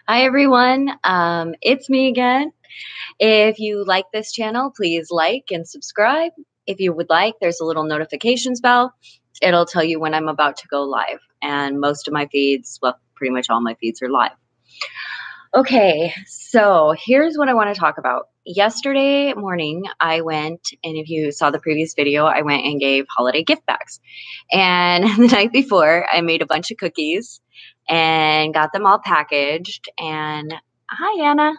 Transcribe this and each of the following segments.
Hi everyone, it's me again. If you like this channel, please like and subscribe. If you would like, there's a little notifications bell. It'll tell you when I'm about to go live. And most of my feeds, well, pretty much all my feeds are live. Okay, so here's what I want to talk about. Yesterday morning, I went, and if you saw the previous video, I went and gave holiday gift bags. And the night before, I made a bunch of cookies and got them all packaged. And hi, Anna.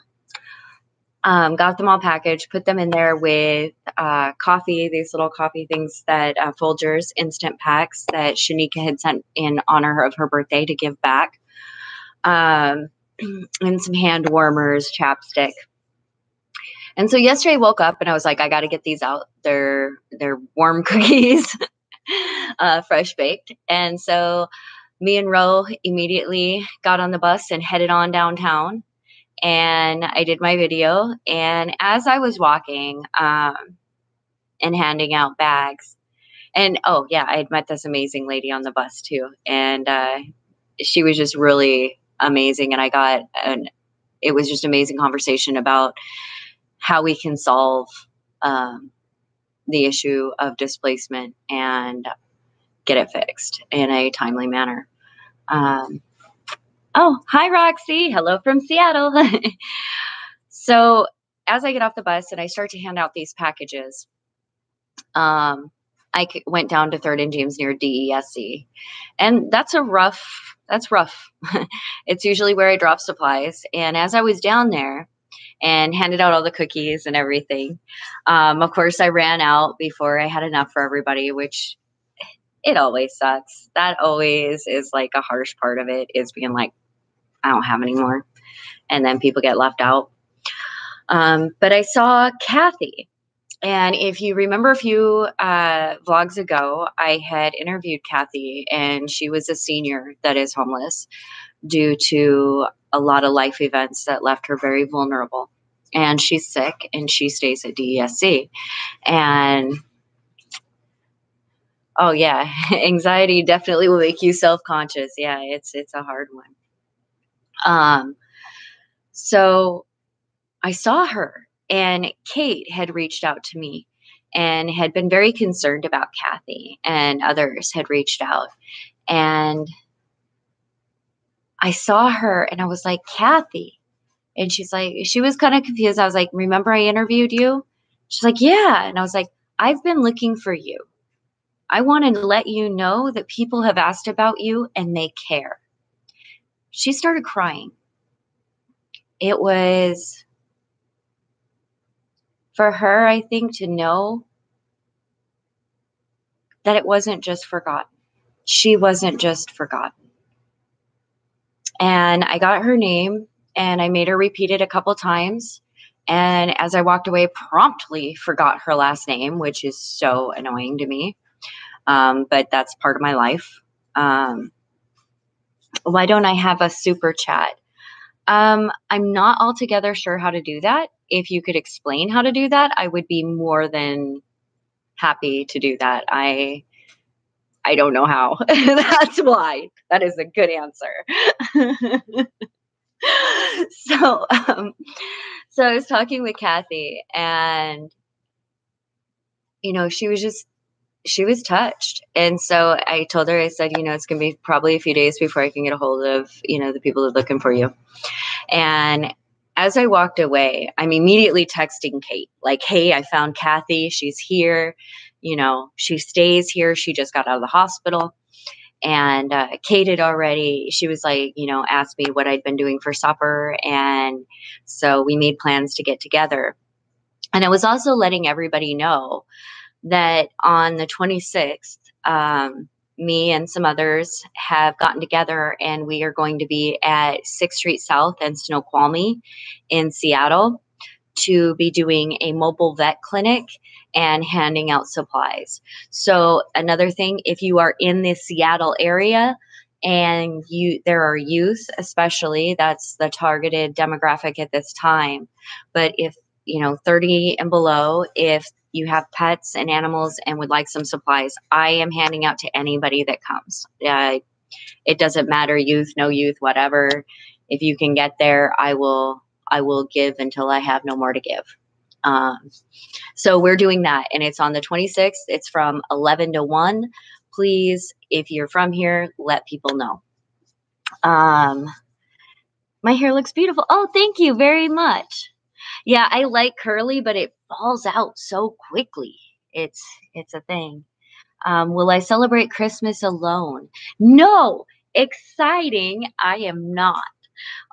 Got them all packaged, put them in there with coffee, these little coffee things that Folgers instant packs that Shanika had sent in honor of her birthday to give back. And some hand warmers, chapstick. And so yesterday I woke up and I was like, I got to get these out. They're warm cookies, fresh baked. And so me and Ro immediately got on the bus and headed on downtown. And I did my video. And as I was walking and handing out bags, and oh yeah, I had met this amazing lady on the bus too. And she was just really amazing. And it was just amazing conversation about how we can solve the issue of displacement and get it fixed in a timely manner. Oh, hi, Roxy. Hello from Seattle. So as I get off the bus and I start to hand out these packages, I went down to 3rd and James near DESC. And that's rough. It's usually where I drop supplies. And as I was down there and handed out all the cookies and everything, of course, I ran out before I had enough for everybody, which it always sucks. That always is like a harsh part of it, is being like, I don't have any more. And then people get left out. But I saw Kathy. And if you remember a few vlogs ago, I had interviewed Kathy, and she was a senior that is homeless due to a lot of life events that left her very vulnerable. And she's sick, and she stays at DESC. And oh yeah, anxiety definitely will make you self-conscious. Yeah, it's a hard one. So I saw her, and Kate had reached out to me and had been very concerned about Kathy, and others had reached out. And I saw her and I was like, Kathy. And she's like, she was kind of confused. I was like, remember I interviewed you? She's like, yeah. And I was like, I've been looking for you. I wanted to let you know that people have asked about you and they care. She started crying. It was for her, I think, to know that it wasn't just forgotten. She wasn't just forgotten. And I got her name and I made her repeat it a couple times. And as I walked away, promptly forgot her last name, which is so annoying to me. But that's part of my life. Why don't I have a super chat? I'm not altogether sure how to do that. If you could explain how to do that, I would be more than happy to do that. I don't know how. That's why. That is a good answer. So I was talking with Kathy, and she was touched. And so I told her, I said, it's going to be probably a few days before I can get a hold of, the people that are looking for you. And as I walked away, I'm immediately texting Kate, like, hey, I found Kathy. She's here. She stays here. She just got out of the hospital. And Kate had already, she was like, asked me what I'd been doing for supper. And so we made plans to get together. And I was also letting everybody know that on the 26th, me and some others have gotten together, and we are going to be at 6th Street South and Snoqualmie in Seattle to be doing a mobile vet clinic and handing out supplies. So another thing, if you are in the Seattle area and there are youth, especially, that's the targeted demographic at this time. But if 30 and below, if you have pets and animals and would like some supplies, I am handing out to anybody that comes. It doesn't matter, youth, no youth, whatever. If you can get there, I will give until I have no more to give. Um, so we're doing that, and it's on the 26th. It's from 11 to 1. Please, if you're from here, let people know. My hair looks beautiful. Oh, thank you very much. Yeah, I like curly, but it falls out so quickly. It's a thing. Will I celebrate Christmas alone? No. Exciting. I am not.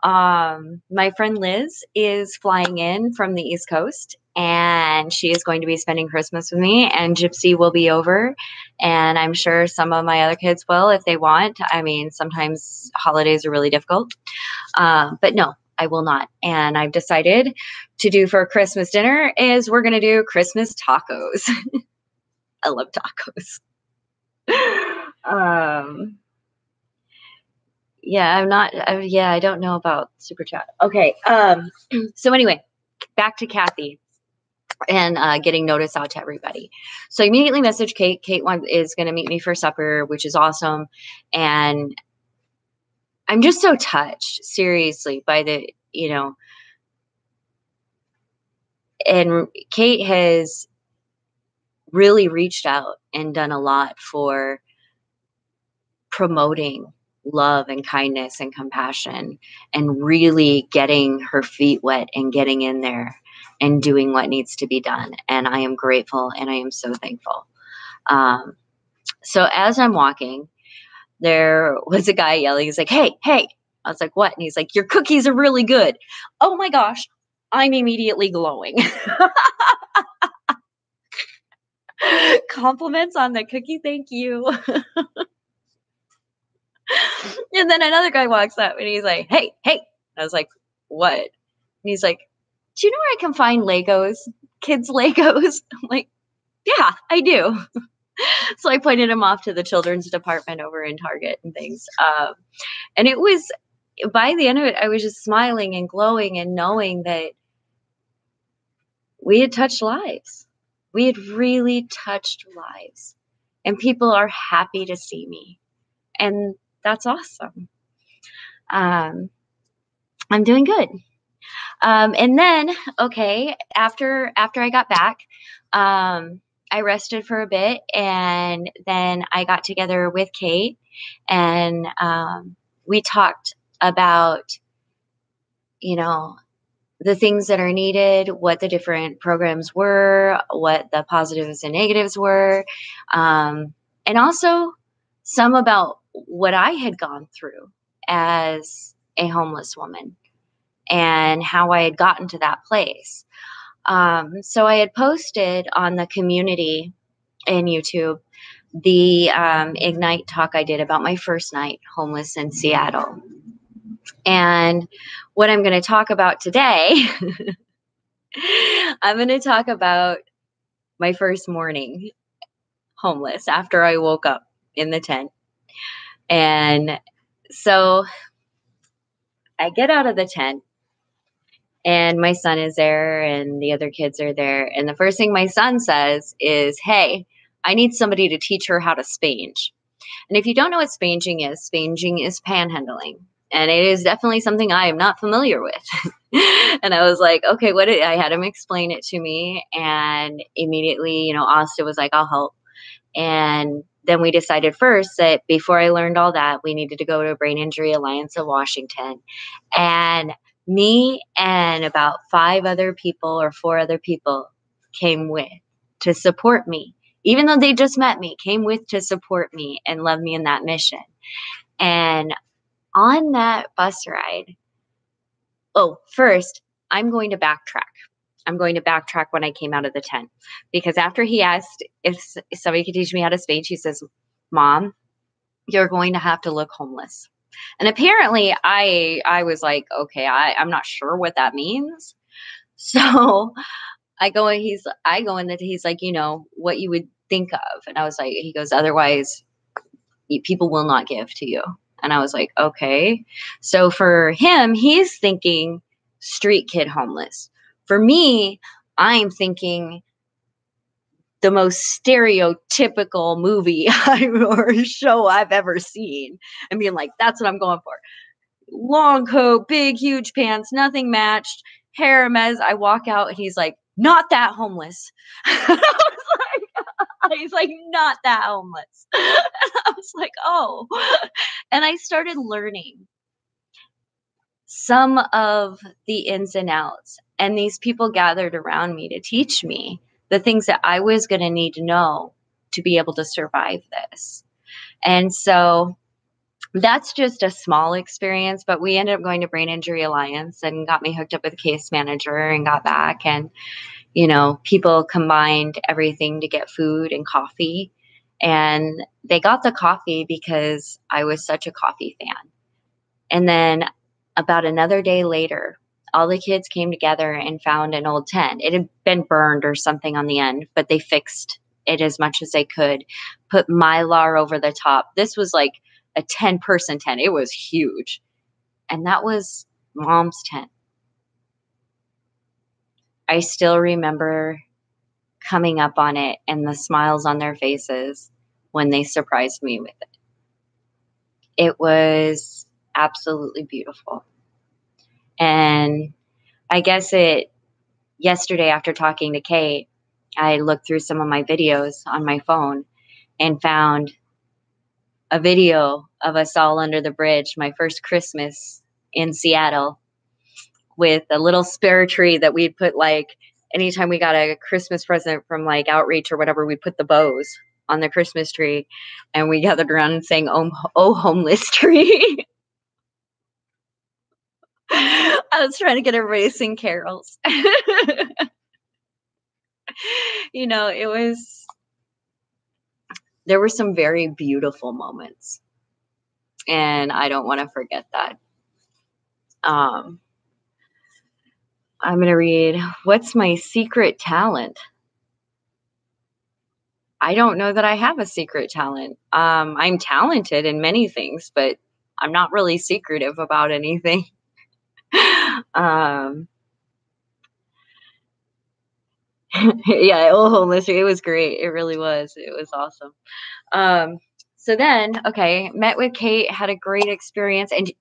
My friend Liz is flying in from the East Coast, and she is going to be spending Christmas with me, and Gypsy will be over, and I'm sure some of my other kids will if they want. I mean, sometimes holidays are really difficult. But no, I will not. And I've decided to do for Christmas dinner is we're going to do Christmas tacos. I love tacos. Yeah, I don't know about super chat. Okay. So anyway, back to Kathy and getting notice out to everybody. So I immediately messaged Kate. Kate is going to meet me for supper, which is awesome. And I'm just so touched, seriously, by the, and Kate has really reached out and done a lot for promoting love and kindness and compassion and really getting her feet wet and getting in there and doing what needs to be done. And I am grateful and I am so thankful. So as I'm walking, there was a guy yelling. He's like, hey, hey. I was like, what? And he's like, your cookies are really good. Oh my gosh. I'm immediately glowing. Compliments on the cookie. Thank you. And then another guy walks up and he's like, hey, hey. I was like, what? And he's like, do you know where I can find Legos? Kids' Legos? I'm like, yeah, I do. So I pointed him off to the children's department over in Target and things. And it was, by the end of it, I was just smiling and glowing and knowing that we had touched lives. We had really touched lives. And people are happy to see me. And that's awesome. I'm doing good. And then, okay, after I got back, I rested for a bit, and then I got together with Kate, and we talked about, the things that are needed, what the different programs were, what the positives and negatives were, and also some about what I had gone through as a homeless woman and how I had gotten to that place. So I had posted on the community in YouTube the Ignite talk I did about my first night homeless in Seattle. And what I'm going to talk about today, I'm going to talk about my first morning homeless after I woke up in the tent. And so I get out of the tent, and my son is there and the other kids are there. And the first thing my son says is, hey, I need somebody to teach her how to spange. And if you don't know what spanging is panhandling. And it is definitely something I am not familiar with. And I was like, okay, I had him explain it to me. And immediately, Asta was like, I'll help. And then we decided first that before I learned all that, we needed to go to Brain Injury Alliance of Washington. And me and about 4 other people came with to support me. Even though they just met me, came with to support me and love me in that mission. And on that bus ride, first, I'm going to backtrack. I'm going to backtrack when I came out of the tent. Because after he asked if somebody could teach me how to spange, he says, Mom, you're going to have to look homeless. And apparently I was like, okay, I'm not sure what that means. So he's like, what you would think of. And I was like, he goes, otherwise people will not give to you. And I was like, okay. So for him, he's thinking street kid homeless. For me, I'm thinking the most stereotypical movie or show I've ever seen and being like, that's what I'm going for. long coat, big, huge pants, nothing matched, hair a mess. I walk out and he's like, "Not that homeless." I was he's like, "Not that homeless." I was like, "Oh." And I started learning some of the ins and outs, and these people gathered around me to teach me the things that I was gonna need to know to be able to survive this. And so that's just a small experience, but we ended up going to Brain Injury Alliance and got me hooked up with a case manager and got back. And, people combined everything to get food and coffee. And they got the coffee because I was such a coffee fan. And then about another day later, all the kids came together and found an old tent. It had been burned or something on the end, but they fixed it as much as they could, put Mylar over the top. This was like a 10-person tent. It was huge. And that was mom's tent. I still remember coming up on it and the smiles on their faces when they surprised me with it. It was absolutely beautiful. And I guess yesterday after talking to Kate, I looked through some of my videos on my phone and found a video of us all under the bridge, my first Christmas in Seattle, with a little spare tree that we'd put, like, anytime we got a Christmas present from like Outreach or whatever, we put the bows on the Christmas tree and we gathered around and sang, "Oh, homeless tree." I was trying to get everybody to sing carols. It was, there were some very beautiful moments, and I don't want to forget that. Um, I'm going to read, what's my secret talent? I don't know that I have a secret talent. I'm talented in many things, but I'm not really secretive about anything. um, yeah, oh, homeless. It was great. It really was. It was awesome. Um, so then, okay, met with Kate, had a great experience, and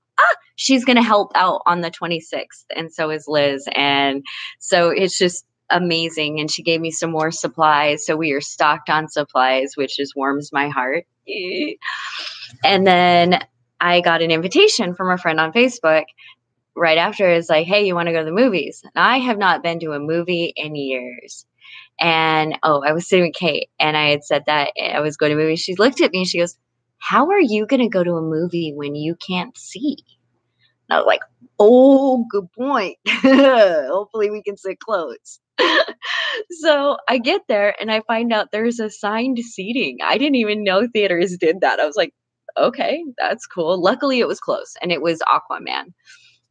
she's going to help out on the 26th, and so is Liz. And so it's just amazing. And she gave me some more supplies. So we are stocked on supplies, which just warms my heart. And then I got an invitation from a friend on Facebook right after. It's like, "Hey, you want to go to the movies?" And I have not been to a movie in years. And I was sitting with Kate and I had said that I was going to a movie. She looked at me and she goes, "How are you going to go to a movie when you can't see?" And I was like, "Oh, good point." Hopefully we can sit close. So I get there and I find out there's assigned seating. I didn't even know theaters did that. I was like, "Okay, that's cool." Luckily it was close and it was Aquaman.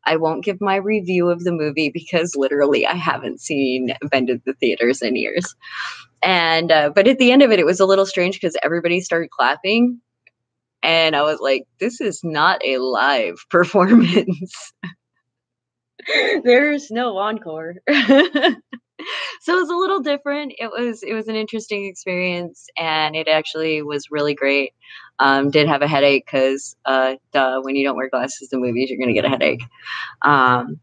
I won't give my review of the movie because literally I haven't been to the theaters in years. And but at the end of it, it was a little strange because everybody started clapping, and I was like, "This is not a live performance. There's no encore." So it was a little different. It was an interesting experience, and it actually was really great. Did have a headache because, duh, when you don't wear glasses in movies, you're gonna get a headache. Um,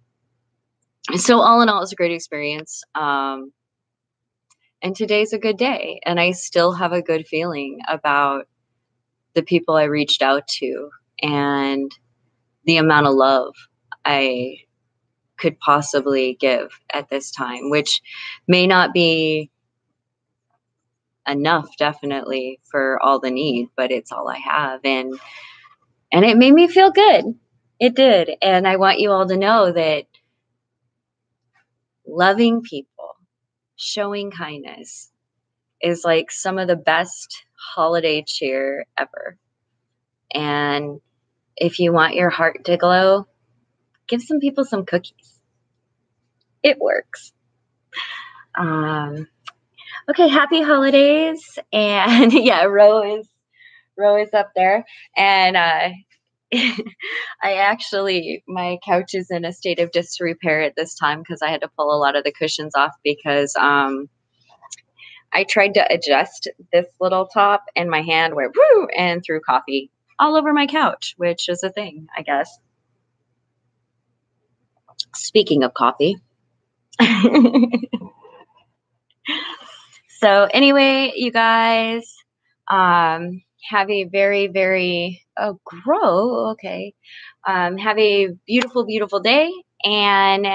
so all in all, it was a great experience. And today's a good day, and I still have a good feeling about the people I reached out to and the amount of love I could possibly give at this time, which may not be enough, definitely, for all the need, but it's all I have. And it made me feel good. It did. And I want you all to know that loving people, showing kindness is like some of the best holiday cheer ever. And if you want your heart to glow, give some people some cookies. It works. Um, okay, happy holidays. And yeah, Ro is up there. And I actually, my couch is in a state of disrepair at this time because I had to pull a lot of the cushions off because I tried to adjust this little top and my hand went woo and threw coffee all over my couch, which is a thing, I guess. Speaking of coffee. So anyway, you guys, have a very, very grow. Okay. Have a beautiful, beautiful day and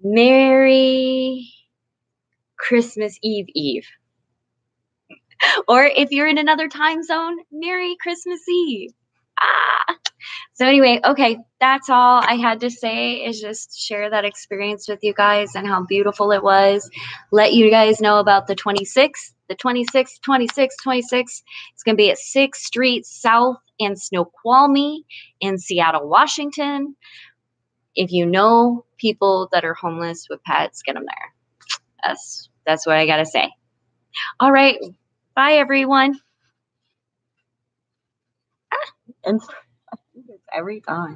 Merry Christmas Eve Eve. Or if you're in another time zone, Merry Christmas Eve. Ah. So anyway, okay, that's all I had to say is just share that experience with you guys and how beautiful it was. Let you guys know about the 26th, the 26th, 26th, 26th. It's going to be at 6th Street South in Snoqualmie in Seattle, Washington. If you know people that are homeless with pets, get them there. That's what I got to say. All right. Bye, everyone. And every time.